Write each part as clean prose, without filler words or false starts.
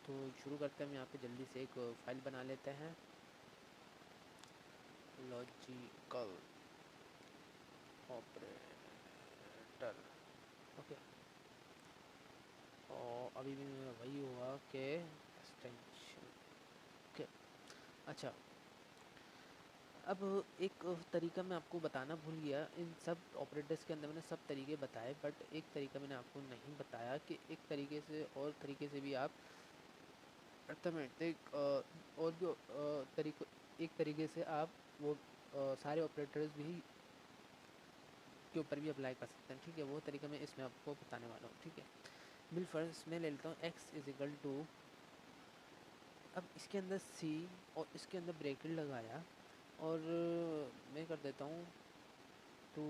तो शुरू करते हैं। हम यहाँ पे जल्दी से एक फाइल बना लेते हैं, लॉजिकल ऑपरेटर। ओके, और अभी भी वही हुआ कि एक्सटेंशन। ओके, अच्छा, अब एक तरीका मैं आपको बताना भूल गया। इन सब ऑपरेटर्स के अंदर मैंने सब तरीके बताए, बट एक तरीका मैंने आपको नहीं बताया कि एक तरीके से और तरीके से भी आप अर्थमेटिक और भी तरीको एक तरीके से आप वो सारे ऑपरेटर्स भी के ऊपर भी अप्लाई कर सकते हैं। ठीक है, वो तरीका मैं इसमें आपको बताने वाला हूँ। ठीक है, बिल फर्स्ट मैं ले लेता हूँ x इज इक्वल टू, अब इसके अंदर c और इसके अंदर ब्रैकेट लगाया और मैं कर देता हूँ 2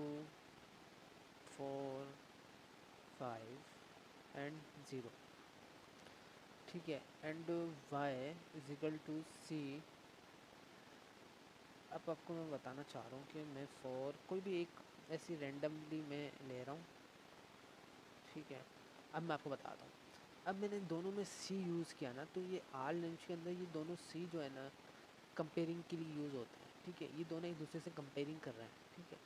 4 5 एंड 0। ठीक है, and y is equal to c। अब आपको मैं बताना चाह रहा हूँ कि मैं फॉर कोई भी एक ऐसी रैंडमली मैं ले रहा हूँ। ठीक है, अब मैं आपको बताता हूँ। अब मैंने दोनों में सी यूज़ किया ना, तो ये आर लैंग्वेज के अंदर ये दोनों सी जो है ना कंपेयरिंग के लिए यूज़ होते हैं। ठीक है, ये दोनों एक दूसरे से कंपेयरिंग कर रहे हैं। ठीक है,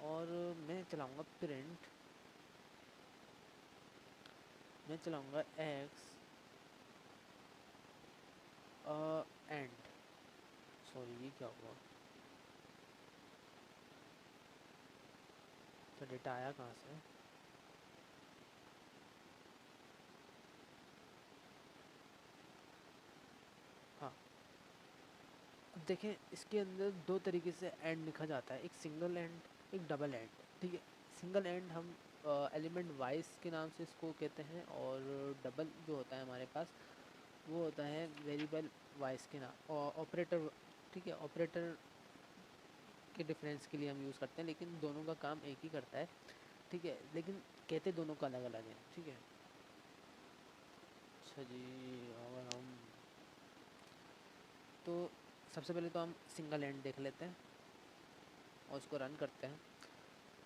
और मैं चलाऊँगा प्रिंट, मैं चलाऊँगा एक्स एंड, सॉरी ये क्या हुआ, तो डेटा आया कहाँ से। हाँ, अब देखें इसके अंदर दो तरीके से एंड लिखा जाता है, एक सिंगल एंड, एक डबल एंड। ठीक है, सिंगल एंड हम एलिमेंट वाइज के नाम से इसको कहते हैं, और डबल जो होता है हमारे पास वो होता है वेरिएबल वाइज के नाम और ऑपरेटर। ठीक है, ऑपरेटर के डिफरेंस के लिए हम यूज़ करते हैं, लेकिन दोनों का काम एक ही करता है। ठीक है, लेकिन कहते दोनों का अलग अलग है। ठीक है, अच्छा जी, और हम तो सबसे पहले तो हम सिंगल एंड देख लेते हैं और उसको रन करते हैं।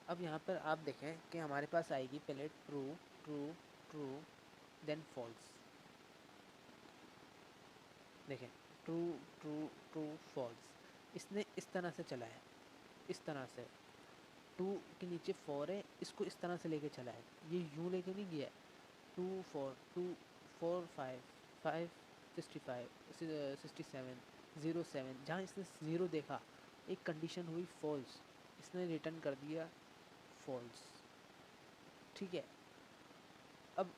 अब यहाँ पर आप देखें कि हमारे पास आएगी पहले true true true then false. देखें, ट्रू ट्रू ट्रू फॉल्स, इसने इस तरह से चला है, इस तरह से टू के नीचे 4 है, इसको इस तरह से लेके चला है, ये यूँ लेके नहीं गया है। 2 4 5 5 65 67 07, जहाँ इसने 0 देखा एक कंडीशन हुई फॉल्स, इसने रिटर्न कर दिया फॉल्स। ठीक है, अब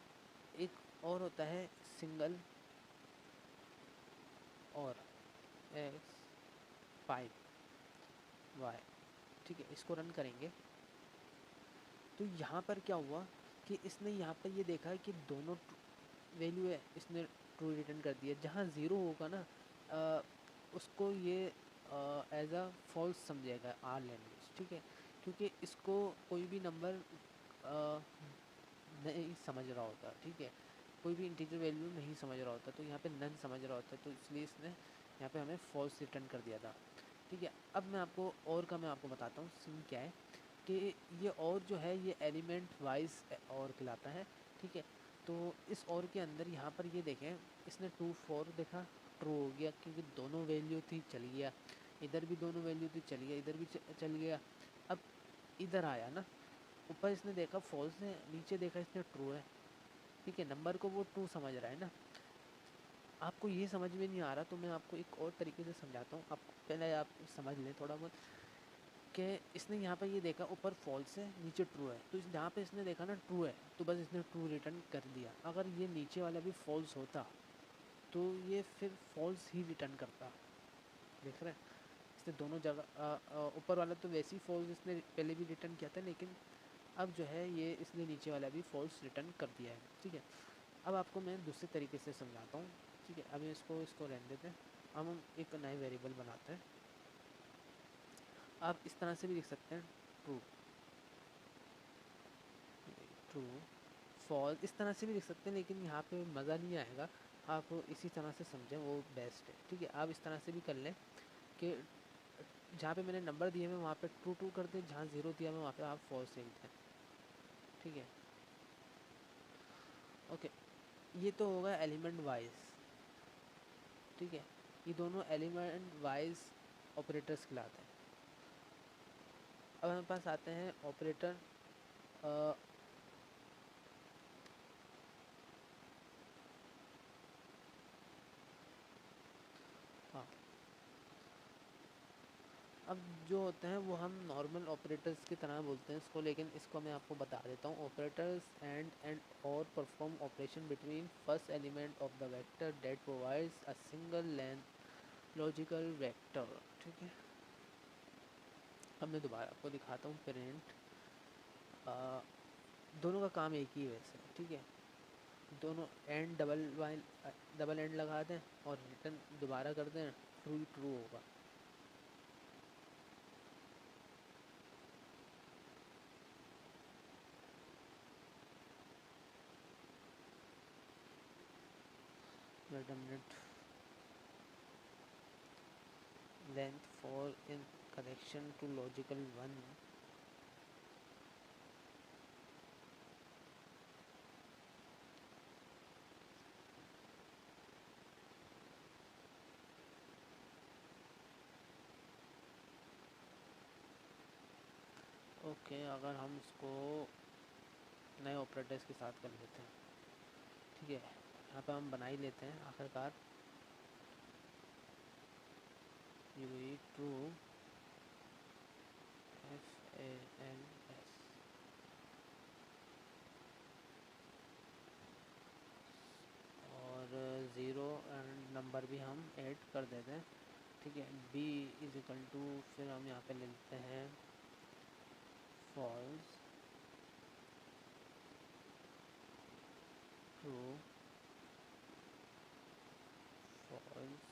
एक और होता है सिंगल और एक्स 5 वाई। ठीक है, इसको रन करेंगे तो यहाँ पर क्या हुआ कि इसने यहाँ पर ये देखा कि दोनों वैल्यू है, इसने ट्रू रिटर्न कर दिया। जहाँ ज़ीरो होगा ना उसको ये एज अ फॉल्स समझेगा आर लैंग्वेज। ठीक है, क्योंकि इसको कोई भी नंबर नहीं समझ रहा होता। ठीक है, कोई भी इंटीजर वैल्यू नहीं समझ रहा होता, तो यहाँ पे नन समझ रहा होता, तो इसलिए इसने यहाँ पे हमें फॉल्स रिटर्न कर दिया था। ठीक है, अब मैं आपको और का मैं आपको बताता हूँ सीन क्या है कि ये और जो है ये एलिमेंट वाइज और कहलाता है। ठीक है, तो इस और के अंदर यहाँ पर ये देखें, इसने 2 4 देखा, ट्रू हो गया क्योंकि दोनों वैल्यू थी, चल गया। इधर भी दोनों वैल्यू थी, चल गया, इधर भी चल गया। अब इधर आया ना, ऊपर इसने देखा फॉल्स है, नीचे देखा इसने ट्रू है। ठीक है, नंबर को वो ट्रू समझ रहा है ना। आपको ये समझ में नहीं आ रहा तो मैं आपको एक और तरीके से समझाता हूँ, आप पहले आप समझ लें थोड़ा बहुत कि इसने यहाँ पर ये देखा ऊपर फॉल्स है, नीचे ट्रू है, तो जहाँ पे इसने देखा ना ट्रू है तो बस इसने ट्रू रिटर्न कर दिया। अगर ये नीचे वाला भी फॉल्स होता तो ये फिर फॉल्स ही रिटर्न करता। देख रहे हैं, इसने दोनों जगह ऊपर वाला तो वैसे ही फॉल्स इसने पहले भी रिटर्न किया था, लेकिन अब जो है ये इसने नीचे वाला भी फॉल्स रिटर्न कर दिया है। ठीक है, अब आपको मैं दूसरे तरीके से समझाता हूँ। ठीक है, अभी इसको रहने देते हैं, अब हम एक नए वेरिएबल बनाते हैं। आप इस तरह से भी लिख सकते हैं, ट्रू ट्रू फॉल्स, इस तरह से भी लिख सकते हैं, लेकिन यहाँ पे मज़ा नहीं आएगा। आप इसी तरह से समझें, वो बेस्ट है। ठीक है, आप इस तरह से भी कर लें कि जहाँ पे मैंने नंबर दिए हैं वहाँ पे ट्रू ट्रू कर दें, जहाँ ज़ीरो दिया है वहाँ पे आप फॉल्स लिख दें। ठीक है, ओके, ये तो होगा एलिमेंट वाइज, ठीक है, ये दोनों एलिमेंट वाइज ऑपरेटर्स कहलाते हैं। अब हमारे पास आते हैं ऑपरेटर हाँ, अब जो होते हैं वो हम नॉर्मल ऑपरेटर्स की तरह बोलते हैं इसको, लेकिन इसको मैं आपको बता देता हूँ। ऑपरेटर्स एंड और perform operation between first element of the vector that provides a single length logical vector, ठीक है। अब मैं दोबारा आपको दिखाता हूँ प्रिंट, दोनों का काम एक ही है वैसे, ठीक है। दोनों एंड डबल एंड लगा दें और रिटर्न दोबारा कर दें, ट्रू ट्रू होगा। Wait a minute, length for in connection to logical one, okay. अगर हम इसको नए ऑपरेटर्स के साथ कर लेते हैं, ठीक है, यहाँ पे हम बना ही लेते हैं आखिरकार। ये हुई ट्रू, FALS, और ज़ीरो एंड नंबर भी हम ऐड कर देते हैं, ठीक है। B इज इक्वल टू, फिर हम यहाँ पे ले लेते हैं false, true, false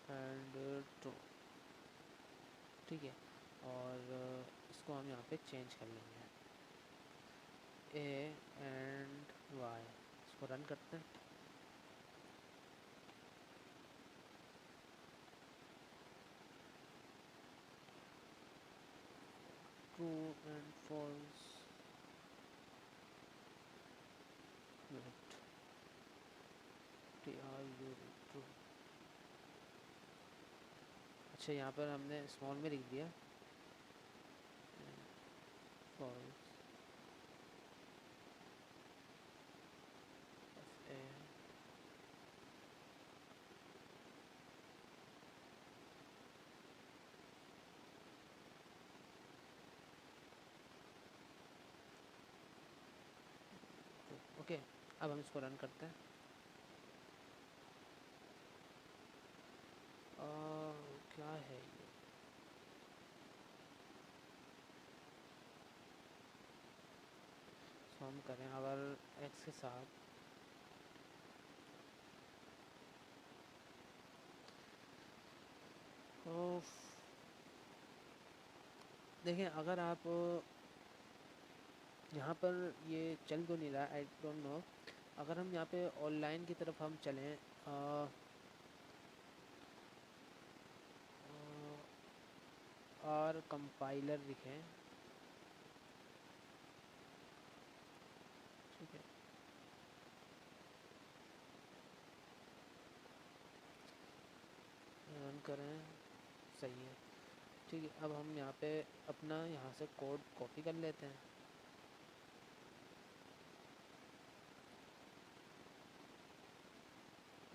and true, ठीक है। और इसको हम यहाँ पे चेंज कर लेंगे, A एंड Y। इसको रन करते हैं, ट्रू एंड फॉल्स, ट्रू। अच्छा, यहाँ पर हमने स्मॉल में लिख दिया फॉल्स, FA, ओके। अब हम इसको रन करते हैं, क्या है ये, इसको हम करें अगर x के साथ, तो देखें अगर आप यहाँ पर ये चल तो नहीं रहा, आई डोंट नो। अगर हम यहाँ पे ऑनलाइन की तरफ हम चलें, और कंपाइलर लिखें, ठीक है, रन करें, सही है, ठीक है। अब हम यहाँ पे अपना यहाँ से कोड कॉपी कर लेते हैं,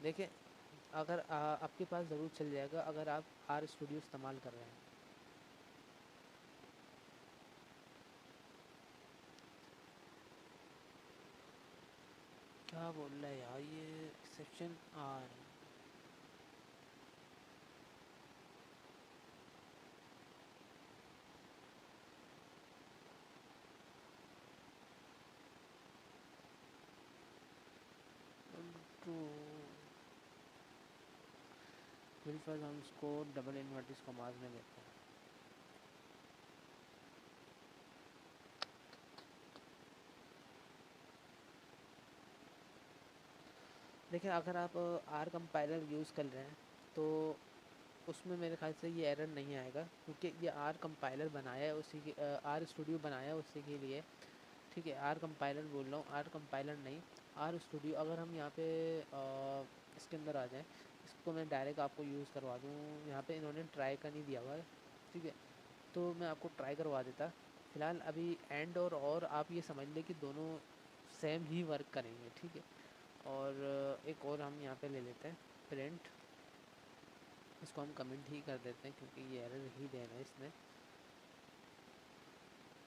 देखिए अगर आपके पास ज़रूर चल जाएगा अगर आप आर स्टूडियो इस्तेमाल कर रहे हैं। क्या बोल रहा है यार ये, एक्सेप्शन आर, टू बिल्कुल हम इसको डबल इन्वर्टिस कमाज में लेते हैं, देखिए अगर आप आर कंपाइलर यूज़ कर रहे हैं तो उसमें मेरे ख्याल से ये एरर नहीं आएगा, क्योंकि ये आर कंपाइलर बनाया है उसी के, आर स्टूडियो बनाया है उसी के लिए, ठीक है, आर कंपाइलर बोल रहा हूँ, आर कंपाइलर नहीं, आर स्टूडियो। अगर हम यहाँ पे इसके अंदर आ जाएँ, इसको मैं डायरेक्ट आपको यूज़ करवा दूँ। यहाँ पे इन्होंने ट्राई का नहीं दिया हुआ है, ठीक है, तो मैं आपको ट्राई करवा देता। फ़िलहाल अभी एंड और आप ये समझ लें कि दोनों सेम ही वर्क करेंगे, ठीक है। और एक और हम यहाँ पे ले लेते हैं प्रिंट, इसको हम कमेंट ही कर देते हैं क्योंकि ये एरर ही देना है इसने।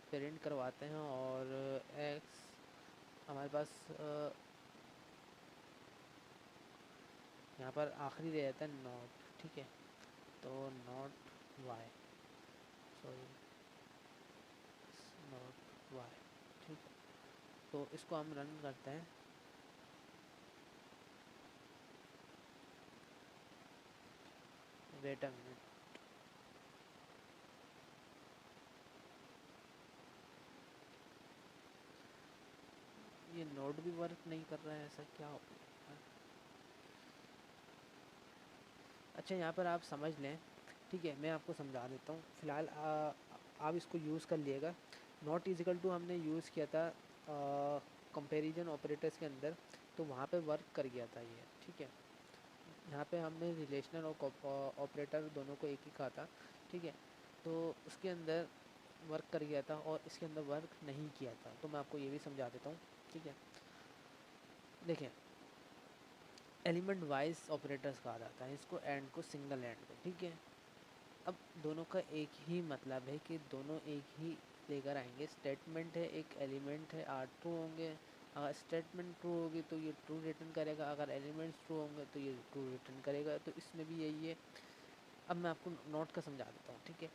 प्रिंट करवाते हैं और एक्स हमारे पास यहाँ पर आखिरी रह जाता है नॉट, ठीक है, तो not Y, sorry not Y, ठीक है। तो इसको हम रन करते हैं। वेट अ मिनट, ये नोड भी वर्क नहीं कर रहा है, ऐसा क्या हो गया? अच्छा, यहाँ पर आप समझ लें, ठीक है, मैं आपको समझा देता हूँ। फ़िलहाल आप इसको यूज़ कर लिएगा। नॉट इजिकल टू हमने यूज़ किया था कंपैरिजन ऑपरेटर्स के अंदर, तो वहाँ पे वर्क कर गया था ये, ठीक है। यहाँ पे हमने रिलेशनल और ऑपरेटर दोनों को एक ही कहा था, ठीक है, तो उसके अंदर वर्क कर गया था और इसके अंदर वर्क नहीं किया था। तो मैं आपको ये भी समझा देता हूँ, ठीक है। देखिए, एलिमेंट वाइज ऑपरेटर्स कहा जाता है इसको, एंड को, सिंगल एंड को, ठीक है। अब दोनों का एक ही मतलब है कि दोनों एक ही लेकर आएंगे। स्टेटमेंट है, एक एलिमेंट है, आर ट्रू होंगे। अगर स्टेटमेंट ट्रू होगी तो ये ट्रू रिटर्न करेगा, अगर एलिमेंट्स ट्रू होंगे तो ये ट्रू रिटर्न करेगा। तो इसमें भी यही है। अब मैं आपको नोट का समझा देता हूँ, ठीक है।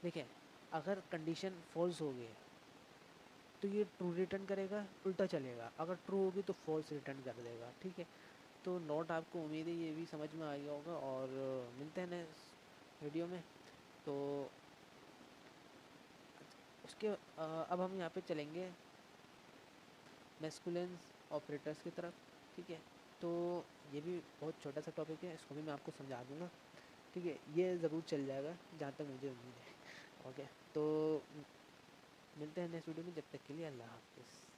देखिए, अगर कंडीशन फॉल्स हो गई है तो ये ट्रू रिटर्न करेगा, उल्टा चलेगा। अगर ट्रू होगी तो फॉल्स रिटर्न कर देगा, ठीक है। तो नोट आपको उम्मीद है ये भी समझ में आ गया होगा, और मिलते हैं नेक्स्ट वीडियो में। तो उसके अब हम यहाँ पे चलेंगे मैस्कुलिन ऑपरेटर्स की तरफ, ठीक है। तो ये भी बहुत छोटा सा टॉपिक है, इसको भी मैं आपको समझा दूँगा, ठीक है। ये ज़रूर चल जाएगा जहाँ तक मुझे उम्मीद है। ओके, तो मिलते हैं नेक्स्ट वीडियो में, जब तक के लिए अल्लाह हाफ़िज़।